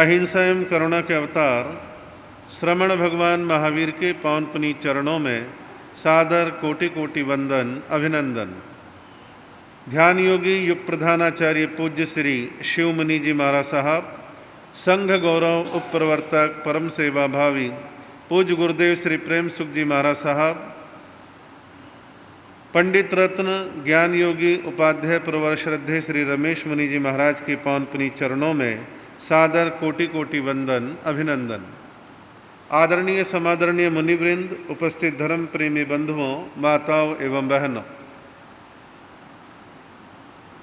अहिंसा एवं करुणा के अवतार श्रमण भगवान महावीर के पावन पुनीत चरणों में सादर कोटि कोटि वंदन अभिनंदन। ध्यान योगी युग प्रधानाचार्य पूज्य श्री शिव मुनि जी महाराज साहब, संघ गौरव उप प्रवर्तक परम सेवा भावी पूज्य गुरुदेव श्री प्रेम सुख जी महाराज साहब, पंडित रत्न ज्ञान योगी उपाध्याय प्रवर श्रद्धे श्री रमेश मुनि जी महाराज के पावन पुनीत चरणों में सादर कोटि कोटि वंदन अभिनंदन। आदरणीय समादरणीय मुनिवृंद, उपस्थित धर्म प्रेमी बंधुओं, माताओं एवं बहनों,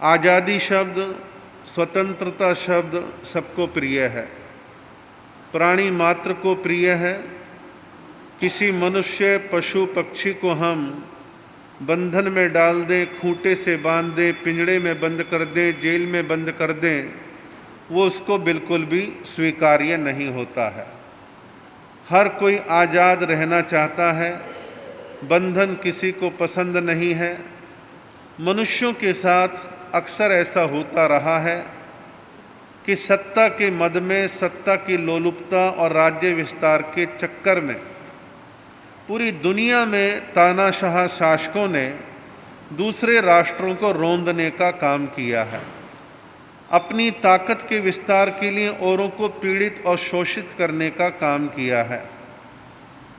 आज़ादी शब्द, स्वतंत्रता शब्द सबको प्रिय है, प्राणी मात्र को प्रिय है। किसी मनुष्य पशु पक्षी को हम बंधन में डाल दें, खूंटे से बांध दें, पिंजड़े में बंद कर दें, जेल में बंद कर दें, वो उसको बिल्कुल भी स्वीकार्य नहीं होता है। हर कोई आज़ाद रहना चाहता है, बंधन किसी को पसंद नहीं है। मनुष्यों के साथ अक्सर ऐसा होता रहा है कि सत्ता के मद में, सत्ता की लोलुपता और राज्य विस्तार के चक्कर में पूरी दुनिया में तानाशाह शासकों ने दूसरे राष्ट्रों को रौंदने का काम किया है। अपनी ताकत के विस्तार के लिए औरों को पीड़ित और शोषित करने का काम किया है।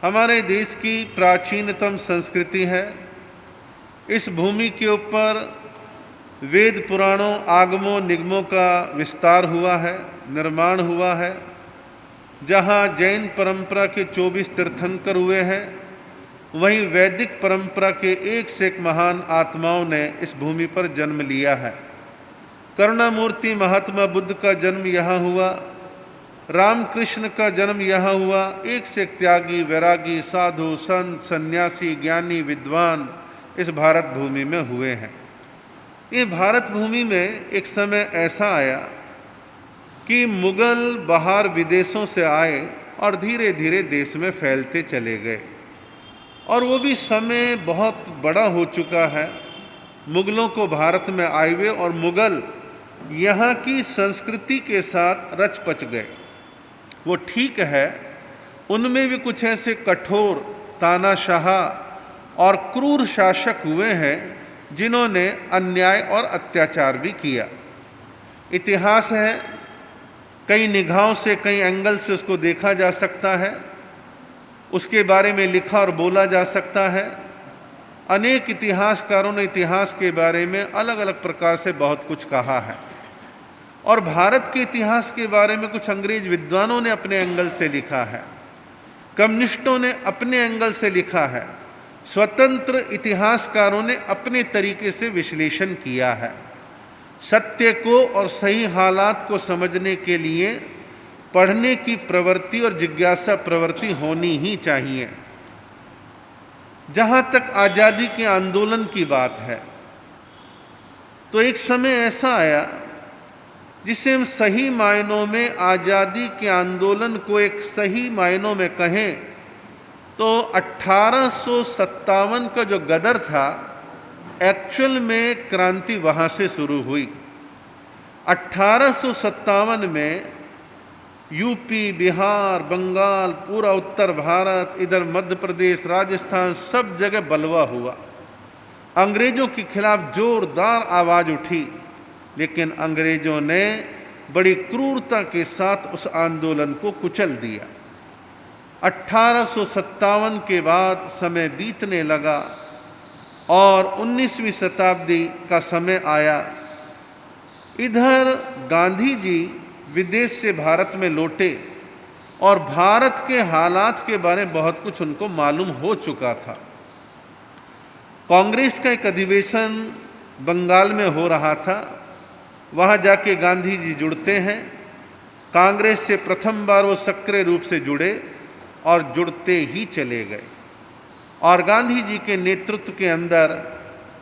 हमारे देश की प्राचीनतम संस्कृति है। इस भूमि के ऊपर वेद पुराणों, आगमों, निगमों का विस्तार हुआ है, निर्माण हुआ है। जहाँ जैन परंपरा के 24 तीर्थंकर हुए हैं, वहीं वैदिक परंपरा के एक से एक महान आत्माओं ने इस भूमि पर जन्म लिया है। करुणामूर्ति महात्मा बुद्ध का जन्म यहाँ हुआ, रामकृष्ण का जन्म यहाँ हुआ। एक से एक त्यागी, वैरागी, साधु, संत, सन्यासी, ज्ञानी, विद्वान इस भारत भूमि में हुए हैं। ये भारत भूमि में एक समय ऐसा आया कि मुगल बाहर विदेशों से आए और धीरे धीरे देश में फैलते चले गए, और वो भी समय बहुत बड़ा हो चुका है मुगलों को भारत में आए हुए, और मुगल यहाँ की संस्कृति के साथ रच पच गए। वो ठीक है, उनमें भी कुछ ऐसे कठोर, तानाशाह और क्रूर शासक हुए हैं जिन्होंने अन्याय और अत्याचार भी किया। इतिहास है, कई निगाहों से, कई एंगल से उसको देखा जा सकता है, उसके बारे में लिखा और बोला जा सकता है। अनेक इतिहासकारों ने इतिहास के बारे में अलग अलग प्रकार से बहुत कुछ कहा है, और भारत के इतिहास के बारे में कुछ अंग्रेज विद्वानों ने अपने एंगल से लिखा है, कम्युनिस्टों ने अपने एंगल से लिखा है, स्वतंत्र इतिहासकारों ने अपने तरीके से विश्लेषण किया है। सत्य को और सही हालात को समझने के लिए पढ़ने की प्रवृत्ति और जिज्ञासा प्रवृत्ति होनी ही चाहिए। जहाँ तक आज़ादी के आंदोलन की बात है, तो एक समय ऐसा आया जिसे हम सही मायनों में आज़ादी के आंदोलन को एक सही मायनों में कहें तो 1857 का जो गदर था, एक्चुअल में क्रांति वहाँ से शुरू हुई। 1857 में यूपी, बिहार, बंगाल, पूरा उत्तर भारत, इधर मध्य प्रदेश, राजस्थान, सब जगह बलवा हुआ। अंग्रेजों के खिलाफ जोरदार आवाज़ उठी, लेकिन अंग्रेजों ने बड़ी क्रूरता के साथ उस आंदोलन को कुचल दिया। 1857 के बाद समय बीतने लगा और 19वीं शताब्दी का समय आया। इधर गांधी जी विदेश से भारत में लौटे और भारत के हालात के बारे में बहुत कुछ उनको मालूम हो चुका था। कांग्रेस का एक अधिवेशन बंगाल में हो रहा था, वहाँ जाके गांधी जी जुड़ते हैं। कांग्रेस से प्रथम बार वो सक्रिय रूप से जुड़े और जुड़ते ही चले गए, और गांधी जी के नेतृत्व के अंदर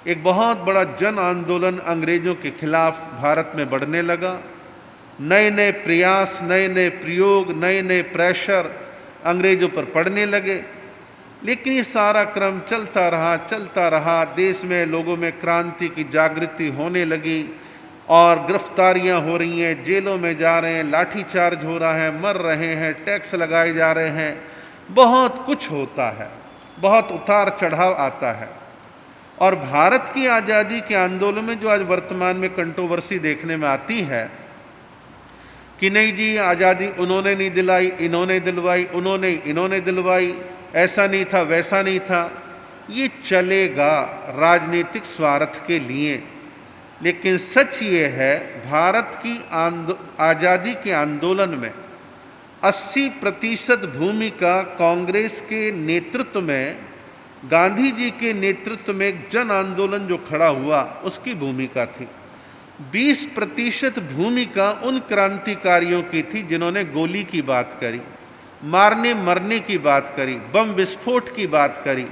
एक बहुत बड़ा जन आंदोलन अंग्रेजों के खिलाफ भारत में बढ़ने लगा। नए नए प्रयास, नए नए प्रयोग, नए नए प्रेशर अंग्रेजों पर पड़ने लगे, लेकिन ये सारा क्रम चलता रहा। देश में लोगों में क्रांति की जागृति होने लगी, और गिरफ्तारियां हो रही हैं, जेलों में जा रहे हैं, लाठीचार्ज हो रहा है, मर रहे हैं, टैक्स लगाए जा रहे हैं, बहुत कुछ होता है, बहुत उतार चढ़ाव आता है। और भारत की आज़ादी के आंदोलन में जो आज वर्तमान में कंट्रोवर्सी देखने में आती है कि नहीं जी आज़ादी उन्होंने नहीं दिलाई, इन्होंने दिलवाई, इन्होंने दिलवाई, ऐसा नहीं था, वैसा नहीं था, ये चलेगा राजनीतिक स्वार्थ के लिए। लेकिन सच ये है, भारत की आज़ादी के आंदोलन में 80% भूमिका कांग्रेस के नेतृत्व में, गांधी जी के नेतृत्व में एक जन आंदोलन जो खड़ा हुआ उसकी भूमिका थी। 20% भूमिका उन क्रांतिकारियों की थी जिन्होंने गोली की बात करी, मारने मरने की बात करी, बम विस्फोट की बात करी।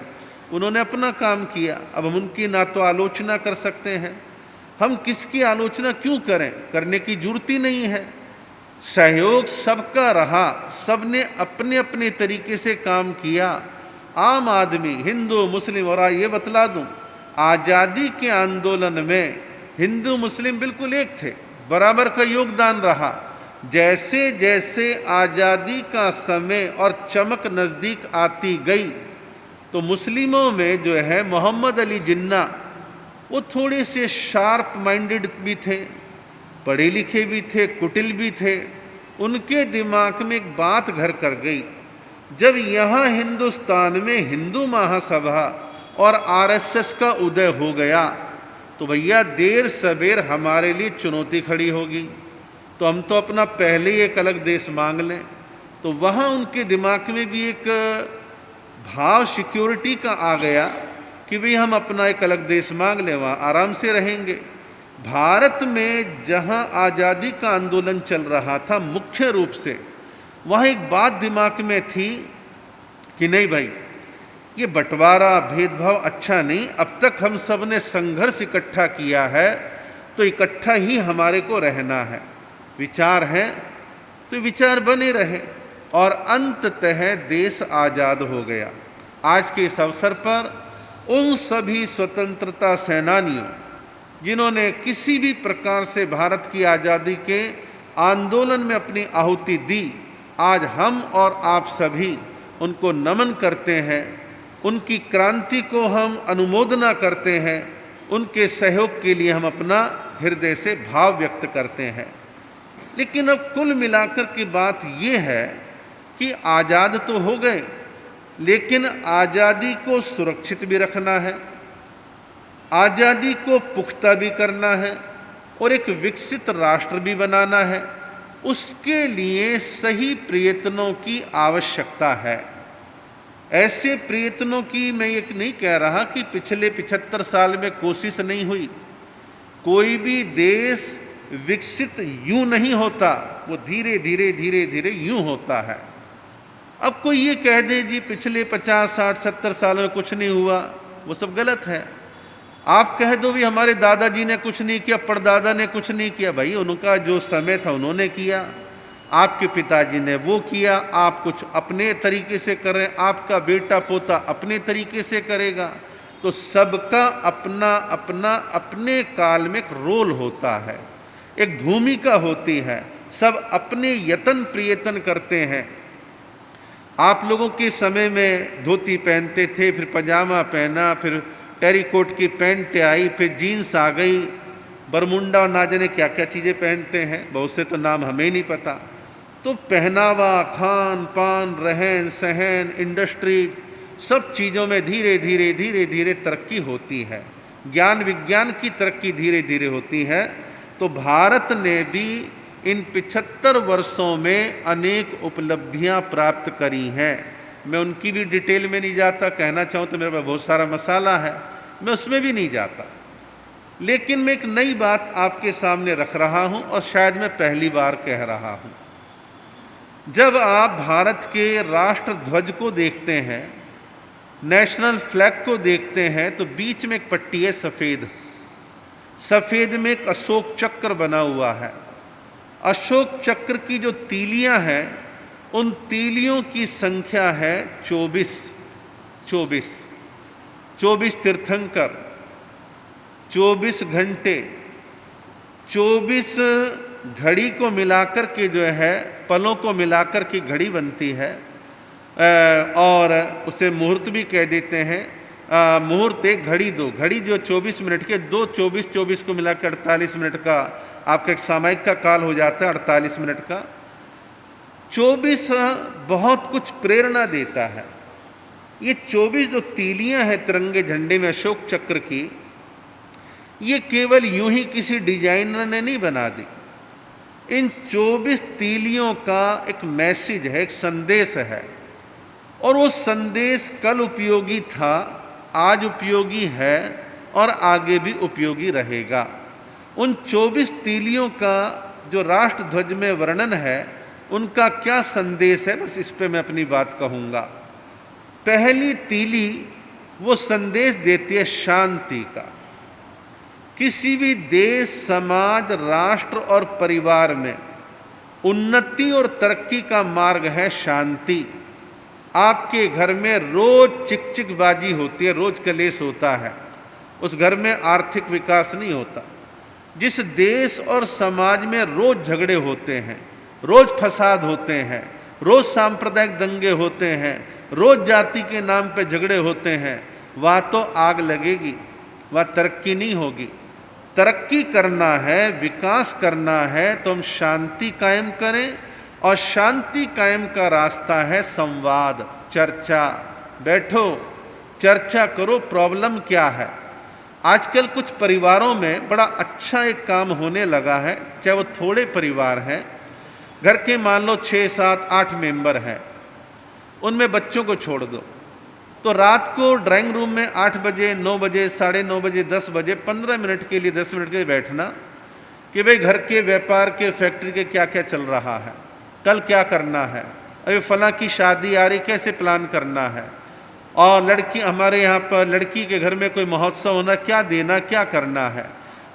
उन्होंने अपना काम किया। अब हम उनकी ना तो आलोचना कर सकते हैं, हम किसकी आलोचना क्यों करें, करने की जरूरत ही नहीं है। सहयोग सबका रहा, सबने अपने अपने तरीके से काम किया। आम आदमी, हिंदू मुस्लिम, और ये बतला दूं, आज़ादी के आंदोलन में हिंदू मुस्लिम बिल्कुल एक थे, बराबर का योगदान रहा। जैसे जैसे आज़ादी का समय और चमक नज़दीक आती गई तो मुस्लिमों में जो है मोहम्मद अली जिन्ना, वो थोड़े से शार्प माइंडेड भी थे, पढ़े लिखे भी थे, कुटिल भी थे। उनके दिमाग में एक बात घर कर गई, जब यहाँ हिंदुस्तान में हिंदू महासभा और आरएसएस का उदय हो गया तो भैया देर सबेर हमारे लिए चुनौती खड़ी होगी, तो हम तो अपना पहले ही एक अलग देश मांग लें। तो वहाँ उनके दिमाग में भी एक भाव सिक्योरिटी का आ गया कि भाई हम अपना एक अलग देश मांग लें, वहाँ आराम से रहेंगे। भारत में जहाँ आज़ादी का आंदोलन चल रहा था मुख्य रूप से, वहाँ एक बात दिमाग में थी कि नहीं भाई, ये बंटवारा भेदभाव अच्छा नहीं, अब तक हम सब ने संघर्ष इकट्ठा किया है तो इकट्ठा ही हमारे को रहना है। विचार है तो विचार बने रहे और अंततः देश आज़ाद हो गया। आज के इस अवसर पर उन सभी स्वतंत्रता सेनानियों जिन्होंने किसी भी प्रकार से भारत की आज़ादी के आंदोलन में अपनी आहुति दी, आज हम और आप सभी उनको नमन करते हैं, उनकी क्रांति को हम अनुमोदना करते हैं, उनके सहयोग के लिए हम अपना हृदय से भाव व्यक्त करते हैं। लेकिन अब कुल मिलाकर की बात ये है कि आज़ाद तो हो गए, लेकिन आज़ादी को सुरक्षित भी रखना है, आज़ादी को पुख्ता भी करना है और एक विकसित राष्ट्र भी बनाना है। उसके लिए सही प्रयत्नों की आवश्यकता है। ऐसे प्रयत्नों की मैं ये नहीं कह रहा कि पिछले 75 साल में कोशिश नहीं हुई। कोई भी देश विकसित यूं नहीं होता, वो धीरे धीरे धीरे धीरे यूं होता है। अब कोई ये कह दे जी पिछले 50, 60, 70 साल में कुछ नहीं हुआ, वो सब गलत है। आप कह दो भी हमारे दादाजी ने कुछ नहीं किया, परदादा ने कुछ नहीं किया, भाई उनका जो समय था उन्होंने किया, आपके पिताजी ने वो किया, आप कुछ अपने तरीके से कर रहे हैं, आपका बेटा पोता अपने तरीके से करेगा। तो सबका अपना अपना अपने काल में एक रोल होता है, एक भूमिका होती है, सब अपने यत्न प्रयत्न करते हैं। आप लोगों के समय में धोती पहनते थे, फिर पजामा पहना, फिर टेरिकोट की पैंट आई, फिर जीन्स आ गई, बरमुंडा और ना जाने क्या क्या चीज़ें पहनते हैं, बहुत से तो नाम हमें नहीं पता। तो पहनावा, खान पान, रहन सहन, इंडस्ट्री, सब चीज़ों में धीरे धीरे धीरे धीरे तरक्की होती है। ज्ञान विज्ञान की तरक्की धीरे धीरे होती है। तो भारत ने भी इन 75 वर्षों में अनेक उपलब्धियां प्राप्त करी हैं। मैं उनकी भी डिटेल में नहीं जाता, कहना चाहूँ तो मेरे पास बहुत सारा मसाला है, मैं उसमें भी नहीं जाता। लेकिन मैं एक नई बात आपके सामने रख रहा हूँ और शायद मैं पहली बार कह रहा हूँ। जब आप भारत के राष्ट्र ध्वज को देखते हैं, नेशनल फ्लैग को देखते हैं, तो बीच में एक पट्टी है सफ़ेद, सफ़ेद में एक अशोक चक्र बना हुआ है। अशोक चक्र की जो तीलियां हैं, उन तीलियों की संख्या है 24। 24 तीर्थंकर, 24 घंटे, 24 घड़ी को मिलाकर के जो है, पलों को मिलाकर के घड़ी बनती है, और उसे मुहूर्त भी कह देते हैं। मुहूर्त एक, घड़ी दो। घड़ी जो 24 मिनट के, 2 24 को मिलाकर 48 मिनट का आपका एक सामयिक का काल हो जाता है, 48 मिनट का। 24 बहुत कुछ प्रेरणा देता है। ये 24 जो तीलियां हैं तिरंगे झंडे में अशोक चक्र की, ये केवल यूं ही किसी डिजाइनर ने नहीं बना दी। इन 24 तीलियों का एक मैसेज है, एक संदेश है, और वो संदेश कल उपयोगी था, आज उपयोगी है और आगे भी उपयोगी रहेगा। उन 24 तीलियों का जो राष्ट्र ध्वज में वर्णन है, उनका क्या संदेश है, बस इस पे मैं अपनी बात कहूँगा। पहली तीली वो संदेश देती है शांति का। किसी भी देश, समाज, राष्ट्र और परिवार में उन्नति और तरक्की का मार्ग है शांति। आपके घर में रोज चिकचिकबाजी होती है, रोज कलेश होता है, उस घर में आर्थिक विकास नहीं होता। जिस देश और समाज में रोज झगड़े होते हैं, रोज फसाद होते हैं, रोज सांप्रदायिक दंगे होते हैं, रोज जाति के नाम पे झगड़े होते हैं, वहाँ तो आग लगेगी, वहाँ तरक्की नहीं होगी। तरक्की करना है, विकास करना है, तो हम शांति कायम करें, और शांति कायम का रास्ता है संवाद, चर्चा। बैठो, चर्चा करो, प्रॉब्लम क्या है। आजकल कुछ परिवारों में बड़ा अच्छा एक काम होने लगा है, चाहे वो थोड़े परिवार हैं, घर के मान लो 6, 7, 8 मेंबर हैं, उनमें बच्चों को छोड़ दो, तो रात को ड्राइंग रूम में 8 बजे, 9 बजे, 9:30 बजे, 10 बजे 15 मिनट के लिए, 10 मिनट के लिए बैठना कि भाई घर के, व्यापार के, फैक्ट्री के क्या क्या चल रहा है, कल क्या करना है, अभी फलां की शादी आ रही, कैसे प्लान करना है, और लड़की, हमारे यहाँ पर लड़की के घर में कोई महोत्सव होना, क्या देना, क्या करना है।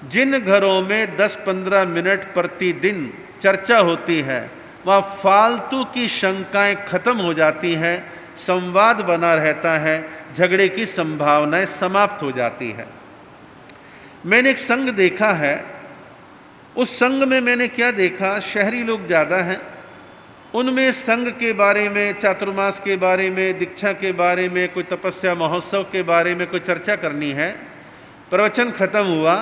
जिन घरों में 10-15 मिनट प्रतिदिन चर्चा होती है, वहाँ फालतू की शंकाएं खत्म हो जाती हैं, संवाद बना रहता है, झगड़े की संभावनाएं समाप्त हो जाती है। मैंने एक संघ देखा है, उस संघ में मैंने क्या देखा, शहरी लोग ज़्यादा हैं, उनमें संघ के बारे में, चातुर्मास के बारे में, दीक्षा के बारे में, कोई तपस्या महोत्सव के बारे में कोई चर्चा करनी है। प्रवचन खत्म हुआ,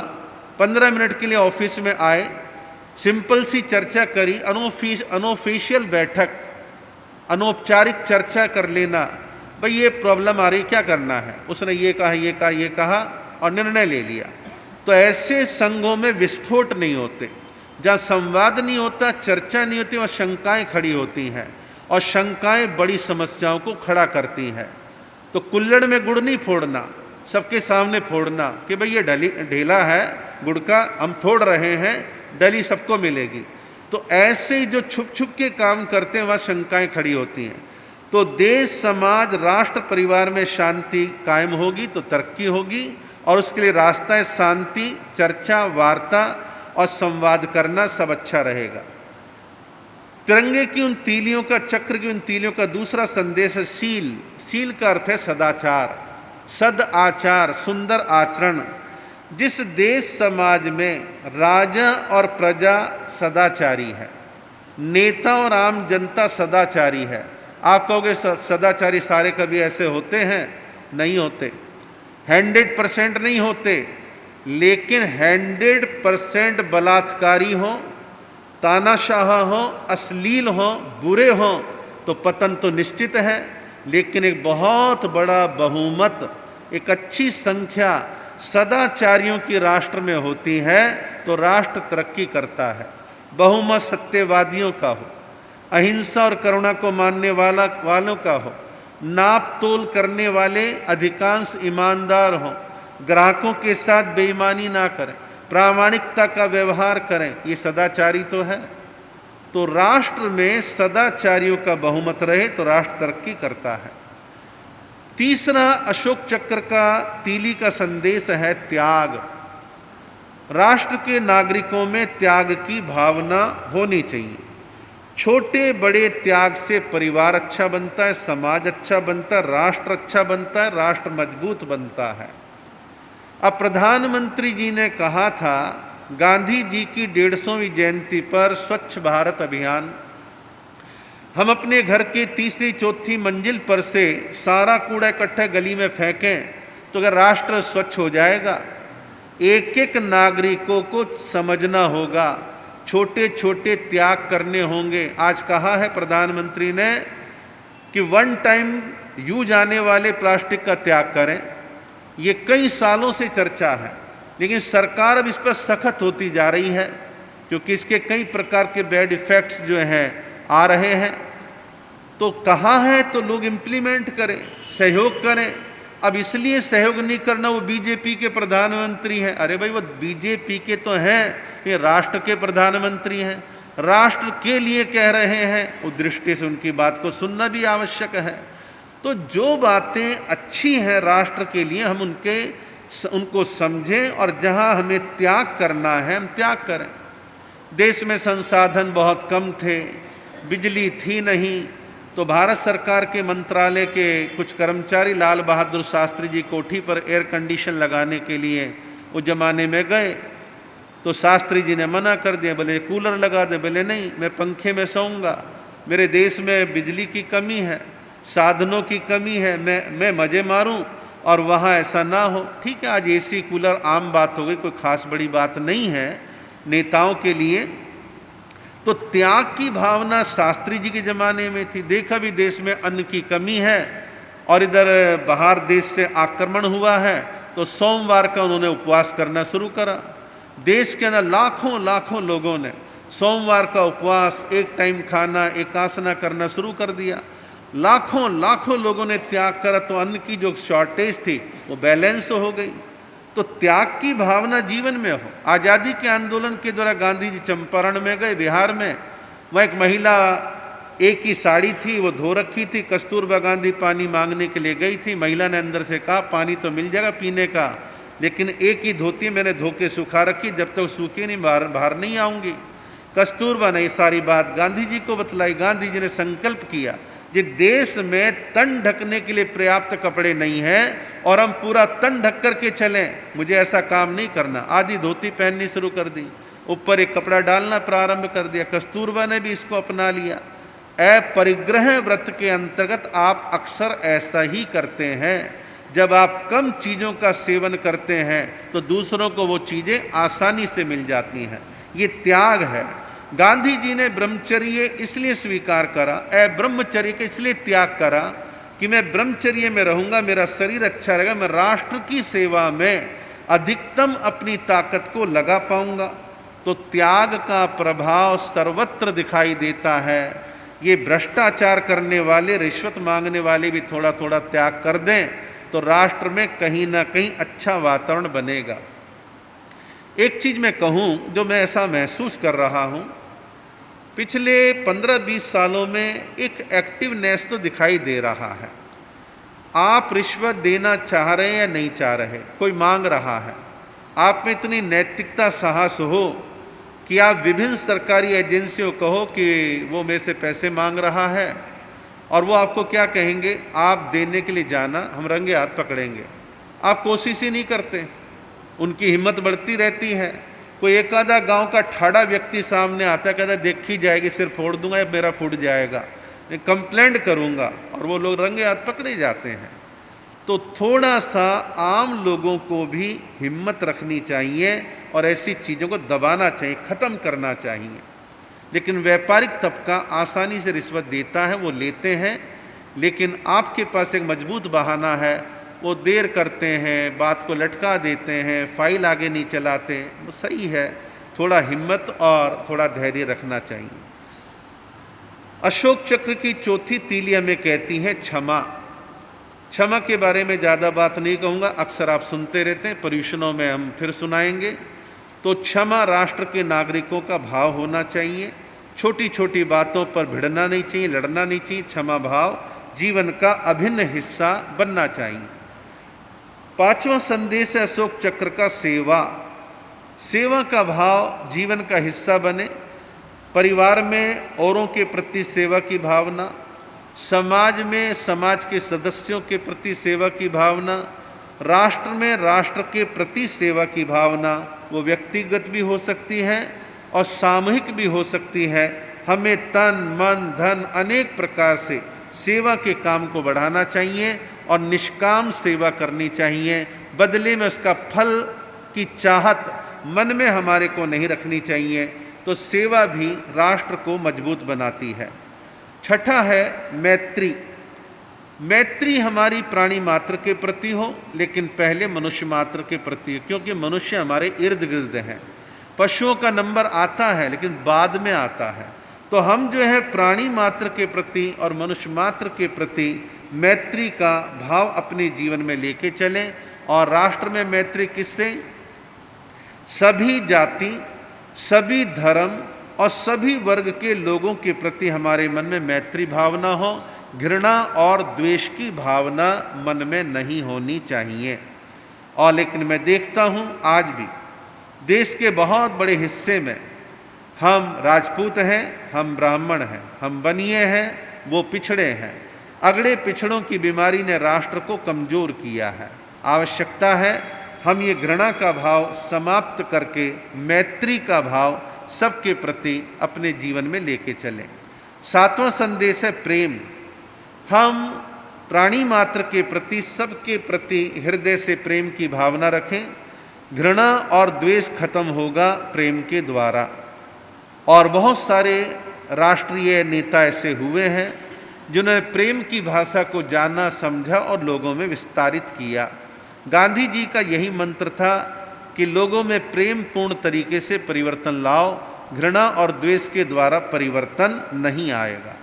15 मिनट के लिए ऑफिस में आए, सिंपल सी चर्चा करी, अनऑफिशियल बैठक, अनौपचारिक चर्चा कर लेना, भाई ये प्रॉब्लम आ रही, क्या करना है, उसने ये कहा, ये कहा, ये कहा, और निर्णय ले लिया। तो ऐसे संघों में विस्फोट नहीं होते, जहाँ संवाद नहीं होता, चर्चा नहीं होती, वहाँ शंकाएं खड़ी होती हैं, और शंकाएं बड़ी समस्याओं को खड़ा करती हैं। तो कुल्हड़ में गुड़ नहीं फोड़ना, सबके सामने फोड़ना कि भाई ये ढेला है गुड़ का, हम फोड़ रहे हैं, डली सबको मिलेगी। तो ऐसे ही जो छुप छुप के काम करते हैं, वहाँ शंकाएं खड़ी होती हैं। तो देश, समाज, राष्ट्र, परिवार में शांति कायम होगी तो तरक्की होगी, और उसके लिए रास्ता है शांति, चर्चा, वार्ता और संवाद करना, सब अच्छा रहेगा। तिरंगे की उन तीलियों का, चक्र की उन तीलियों का दूसरा संदेश है शील। शील का अर्थ है सदाचार, सद आचार, सुंदर आचरण। जिस देश समाज में राजा और प्रजा सदाचारी है, नेता और आम जनता सदाचारी है, आप कहोगे सदाचारी सारे कभी ऐसे होते हैं? नहीं होते, 100% नहीं होते, लेकिन 100% बलात्कारी हो, तानाशाह हो, अश्लील हो, बुरे हो तो पतन तो निश्चित है। लेकिन एक बहुत बड़ा बहुमत, एक अच्छी संख्या सदाचारियों की राष्ट्र में होती है तो राष्ट्र तरक्की करता है। बहुमत सत्यवादियों का हो, अहिंसा और करुणा को मानने वालों का हो, नाप तोल करने वाले अधिकांश ईमानदार हों, ग्राहकों के साथ बेईमानी ना करें, प्रामाणिकता का व्यवहार करें, ये सदाचारी तो है। तो राष्ट्र में सदाचारियों का बहुमत रहे तो राष्ट्र तरक्की करता है। तीसरा अशोक चक्र का तीली का संदेश है त्याग। राष्ट्र के नागरिकों में त्याग की भावना होनी चाहिए। छोटे बड़े त्याग से परिवार अच्छा बनता है, समाज अच्छा बनता है, राष्ट्र अच्छा बनता है, राष्ट्र मजबूत बनता है। अब प्रधानमंत्री जी ने कहा था गांधी जी की 150वीं जयंती पर स्वच्छ भारत अभियान। हम अपने घर के तीसरी चौथी मंजिल पर से सारा कूड़ा इकट्ठा गली में फेंकें तो अगर राष्ट्र स्वच्छ हो जाएगा। एक एक नागरिकों को समझना होगा, छोटे छोटे त्याग करने होंगे। आज कहा है प्रधानमंत्री ने कि वन टाइम यूज आने वाले प्लास्टिक का त्याग करें। ये कई सालों से चर्चा है, लेकिन सरकार अब इस पर सख्त होती जा रही है क्योंकि इसके कई प्रकार के बैड इफेक्ट्स जो हैं आ रहे हैं। तो कहा है तो लोग इम्प्लीमेंट करें, सहयोग करें। अब इसलिए सहयोग नहीं करना वो बीजेपी के प्रधानमंत्री हैं। अरे भाई वो बीजेपी के तो हैं, ये राष्ट्र के प्रधानमंत्री हैं, राष्ट्र के लिए कह रहे हैं। उस दृष्टि से उनकी बात को सुनना भी आवश्यक है। तो जो बातें अच्छी हैं राष्ट्र के लिए हम उनको समझें और जहां हमें त्याग करना है हम त्याग करें। देश में संसाधन बहुत कम थे, बिजली थी नहीं, तो भारत सरकार के मंत्रालय के कुछ कर्मचारी लाल बहादुर शास्त्री जी कोठी पर एयर कंडीशन लगाने के लिए उस जमाने में गए। तो शास्त्री जी ने मना कर दिया, बोले कूलर लगा दे। बोले नहीं, मैं पंखे में सोऊंगा, मेरे देश में बिजली की कमी है, साधनों की कमी है, मैं मज़े मारूं और वहाँ ऐसा ना हो। ठीक है, आज एसी कूलर आम बात हो गई, कोई खास बड़ी बात नहीं है नेताओं के लिए। तो त्याग की भावना शास्त्री जी के ज़माने में थी। देखा भी देश में अन्न की कमी है और इधर बाहर देश से आक्रमण हुआ है, तो सोमवार का उन्होंने उपवास करना शुरू करा। देश के अंदर लाखों लाखों लोगों ने सोमवार का उपवास, एक टाइम खाना, एकासना करना शुरू कर दिया। लाखों लाखों लोगों ने त्याग करा तो अन्न की जो शॉर्टेज थी वो बैलेंस हो गई। तो त्याग की भावना जीवन में हो। आज़ादी के आंदोलन के द्वारा गांधी जी चंपारण में गए, बिहार में, वह एक महिला एक ही साड़ी थी, वो धो रखी थी। कस्तूरबा गांधी पानी मांगने के लिए गई थी। महिला ने अंदर से कहा पानी तो मिल जाएगा पीने का, लेकिन एक ही धोती मैंने धो के सुखा रखी, जब तक सूखी नहीं बाहर नहीं आऊँगी। कस्तूरबा ने ये सारी बात गांधी जी को बतलाई। गांधी जी ने संकल्प किया कि देश में तन ढकने के लिए पर्याप्त कपड़े नहीं हैं और हम पूरा तन ढक करके चलें, मुझे ऐसा काम नहीं करना। आधी धोती पहननी शुरू कर दी, ऊपर एक कपड़ा डालना प्रारंभ कर दिया। कस्तूरबा ने भी इसको अपना लिया। अपरिग्रह व्रत के अंतर्गत आप अक्सर ऐसा ही करते हैं। जब आप कम चीज़ों का सेवन करते हैं तो दूसरों को वो चीज़ें आसानी से मिल जाती हैं। ये त्याग है। गांधी जी ने ब्रह्मचर्य इसलिए स्वीकार करा, ब्रह्मचर्य के इसलिए त्याग करा कि मैं ब्रह्मचर्य में रहूंगा, मेरा शरीर अच्छा रहेगा, मैं राष्ट्र की सेवा में अधिकतम अपनी ताकत को लगा पाऊंगा। तो त्याग का प्रभाव सर्वत्र दिखाई देता है। ये भ्रष्टाचार करने वाले, रिश्वत मांगने वाले भी थोड़ा थोड़ा त्याग कर दें तो राष्ट्र में कहीं ना कहीं अच्छा वातावरण बनेगा। एक चीज़ मैं कहूँ जो मैं ऐसा महसूस कर रहा हूँ, पिछले 15-20 सालों में एक एक्टिवनेस तो दिखाई दे रहा है। आप रिश्वत देना चाह रहे हैं या नहीं चाह रहे, कोई मांग रहा है, आप में इतनी नैतिकता साहस हो कि आप विभिन्न सरकारी एजेंसियों कहो कि वो मेरे से पैसे मांग रहा है और वो आपको क्या कहेंगे, आप देने के लिए जाना, हम रंगे हाथ पकड़ेंगे। आप कोशिश ही नहीं करते, उनकी हिम्मत बढ़ती रहती है। कोई एक आधा गांव का ठाड़ा व्यक्ति सामने आता है, कहता है देखी जाएगी, सिर फोड़ दूंगा या मेरा फूट जाएगा, मैं कंप्लेंट करूंगा, और वो लोग रंगे हाथ पकड़े जाते हैं। तो थोड़ा सा आम लोगों को भी हिम्मत रखनी चाहिए और ऐसी चीज़ों को दबाना चाहिए, ख़त्म करना चाहिए। लेकिन व्यापारिक तबका आसानी से रिश्वत देता है, वो लेते हैं, लेकिन आपके पास एक मजबूत बहाना है, वो देर करते हैं, बात को लटका देते हैं, फाइल आगे नहीं चलाते। वो सही है, थोड़ा हिम्मत और थोड़ा धैर्य रखना चाहिए। अशोक चक्र की चौथी तीली हमें कहती है क्षमा। क्षमा के बारे में ज़्यादा बात नहीं कहूँगा, अक्सर आप सुनते रहते हैं, पर्यूषणों में हम फिर सुनाएंगे। तो क्षमा राष्ट्र के नागरिकों का भाव होना चाहिए। छोटी छोटी बातों पर भिड़ना नहीं चाहिए, लड़ना नहीं चाहिए। क्षमा भाव जीवन का अभिन्न हिस्सा बनना चाहिए। पांचवा संदेश है अशोक चक्र का सेवा। सेवा का भाव जीवन का हिस्सा बने। परिवार में औरों के प्रति सेवा की भावना, समाज में समाज के सदस्यों के प्रति सेवा की भावना, राष्ट्र में राष्ट्र के प्रति सेवा की भावना, वो व्यक्तिगत भी हो सकती है और सामूहिक भी हो सकती है। हमें तन मन धन अनेक प्रकार से सेवा के काम को बढ़ाना चाहिए और निष्काम सेवा करनी चाहिए। बदले में उसका फल की चाहत मन में हमारे को नहीं रखनी चाहिए। तो सेवा भी राष्ट्र को मजबूत बनाती है। छठा है मैत्री। मैत्री हमारी प्राणी मात्र के प्रति हो, लेकिन पहले मनुष्य मात्र के प्रति, क्योंकि मनुष्य हमारे इर्द गिर्द हैं। पशुओं का नंबर आता है लेकिन बाद में आता है। तो हम जो है प्राणी मात्र के प्रति और मनुष्य मात्र के प्रति मैत्री का भाव अपने जीवन में लेके चलें। और राष्ट्र में मैत्री किससे? सभी जाति, सभी धर्म और सभी वर्ग के लोगों के प्रति हमारे मन में मैत्री भावना हो। घृणा और द्वेष की भावना मन में नहीं होनी चाहिए। और लेकिन मैं देखता हूँ आज भी देश के बहुत बड़े हिस्से में हम राजपूत हैं, हम ब्राह्मण हैं, हम बनिए हैं, वो पिछड़े हैं। अगड़े पिछड़ों की बीमारी ने राष्ट्र को कमजोर किया है। आवश्यकता है हम ये घृणा का भाव समाप्त करके मैत्री का भाव सबके प्रति अपने जीवन में लेके चलें। सातवां संदेश है प्रेम। हम प्राणी मात्र के प्रति, सबके प्रति हृदय से प्रेम की भावना रखें। घृणा और द्वेष खत्म होगा प्रेम के द्वारा। और बहुत सारे राष्ट्रीय नेता ऐसे हुए हैं जिन्होंने प्रेम की भाषा को जाना, समझा और लोगों में विस्तारित किया। गांधी जी का यही मंत्र था कि लोगों में प्रेम पूर्ण तरीके से परिवर्तन लाओ, घृणा और द्वेष के द्वारा परिवर्तन नहीं आएगा।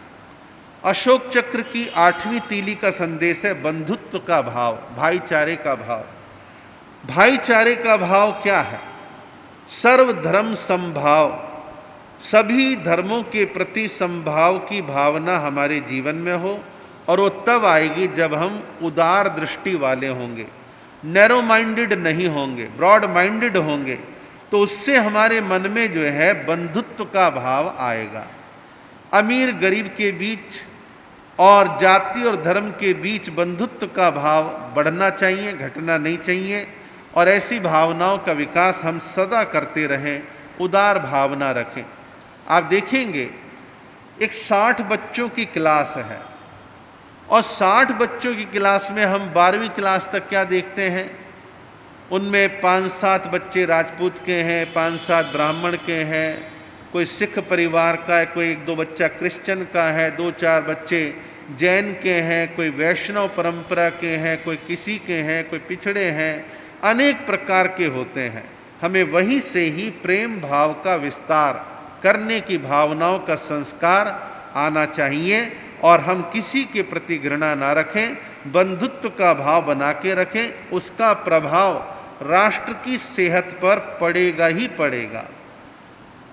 अशोक चक्र की 8वीं तीली का संदेश है बंधुत्व का भाव, भाईचारे का भाव। भाईचारे का भाव क्या है? सर्वधर्म समभाव, सभी धर्मों के प्रति समभाव की भावना हमारे जीवन में हो। और वो तब आएगी जब हम उदार दृष्टि वाले होंगे, नैरो माइंडेड नहीं होंगे, ब्रॉड माइंडेड होंगे। तो उससे हमारे मन में जो है बंधुत्व का भाव आएगा। अमीर गरीब के बीच और जाति और धर्म के बीच बंधुत्व का भाव बढ़ना चाहिए, घटना नहीं चाहिए। और ऐसी भावनाओं का विकास हम सदा करते रहें, उदार भावना रखें। आप देखेंगे एक 60 बच्चों की क्लास है और 60 बच्चों की क्लास में हम 12वीं क्लास तक क्या देखते हैं? उनमें 5-7 बच्चे राजपूत के हैं, 5-7 ब्राह्मण के हैं, कोई सिख परिवार का है, कोई 1-2 बच्चा क्रिश्चियन का है, 2-4 बच्चे जैन के हैं, कोई वैष्णव परंपरा के हैं, कोई किसी के हैं, कोई पिछड़े हैं, अनेक प्रकार के होते हैं। हमें वहीं से ही प्रेम भाव का विस्तार करने की भावनाओं का संस्कार आना चाहिए। और हम किसी के प्रति घृणा ना रखें, बंधुत्व का भाव बना के रखें। उसका प्रभाव राष्ट्र की सेहत पर पड़ेगा ही पड़ेगा।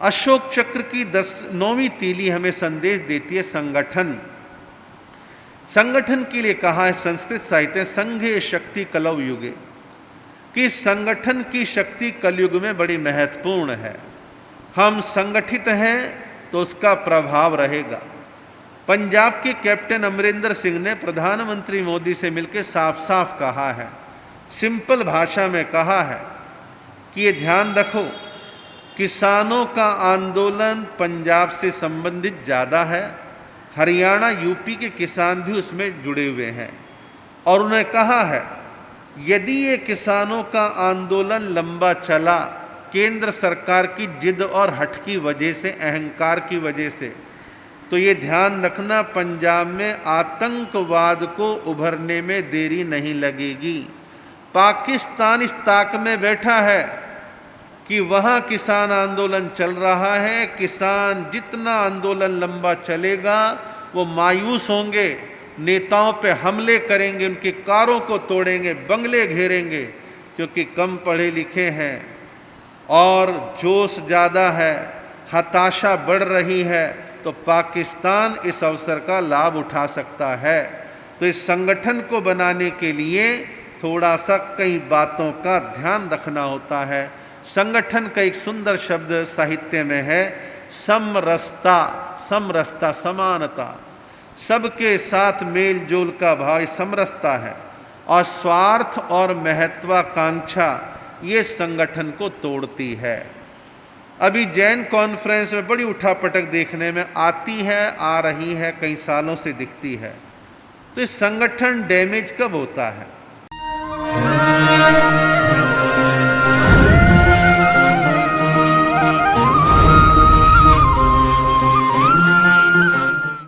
अशोक चक्र की 9वीं तीली हमें संदेश देती है संगठन। संगठन के लिए कहा है संस्कृत साहित्य संघे शक्ति कलौ युगे, कि संगठन की शक्ति कलयुग में बड़ी महत्वपूर्ण है। हम संगठित हैं तो उसका प्रभाव रहेगा। पंजाब के कैप्टन अमरिंदर सिंह ने प्रधानमंत्री मोदी से मिलकर साफ साफ कहा है, सिंपल भाषा में कहा है कि ये ध्यान रखो, किसानों का आंदोलन पंजाब से संबंधित ज़्यादा है, हरियाणा यूपी के किसान भी उसमें जुड़े हुए हैं। और उन्होंने कहा है यदि ये किसानों का आंदोलन लंबा चला केंद्र सरकार की जिद और हठ की वजह से, अहंकार की वजह से, तो ये ध्यान रखना पंजाब में आतंकवाद को उभरने में देरी नहीं लगेगी। पाकिस्तान इस ताक में बैठा है कि वहाँ किसान आंदोलन चल रहा है, किसान जितना आंदोलन लंबा चलेगा वो मायूस होंगे, नेताओं पे हमले करेंगे, उनकी कारों को तोड़ेंगे, बंगले घेरेंगे, क्योंकि कम पढ़े लिखे हैं और जोश ज़्यादा है, हताशा बढ़ रही है। तो पाकिस्तान इस अवसर का लाभ उठा सकता है। तो इस संगठन को बनाने के लिए थोड़ा सा कई बातों का ध्यान रखना होता है। संगठन का एक सुंदर शब्द साहित्य में है समरसता। समरसता, समानता, सबके साथ मेल जोल का भाव समरसता है। और स्वार्थ और महत्वाकांक्षा ये संगठन को तोड़ती है। अभी जैन कॉन्फ्रेंस में बड़ी उठापटक देखने में आती है, आ रही है, कई सालों से दिखती है। तो ये संगठन डैमेज कब होता है?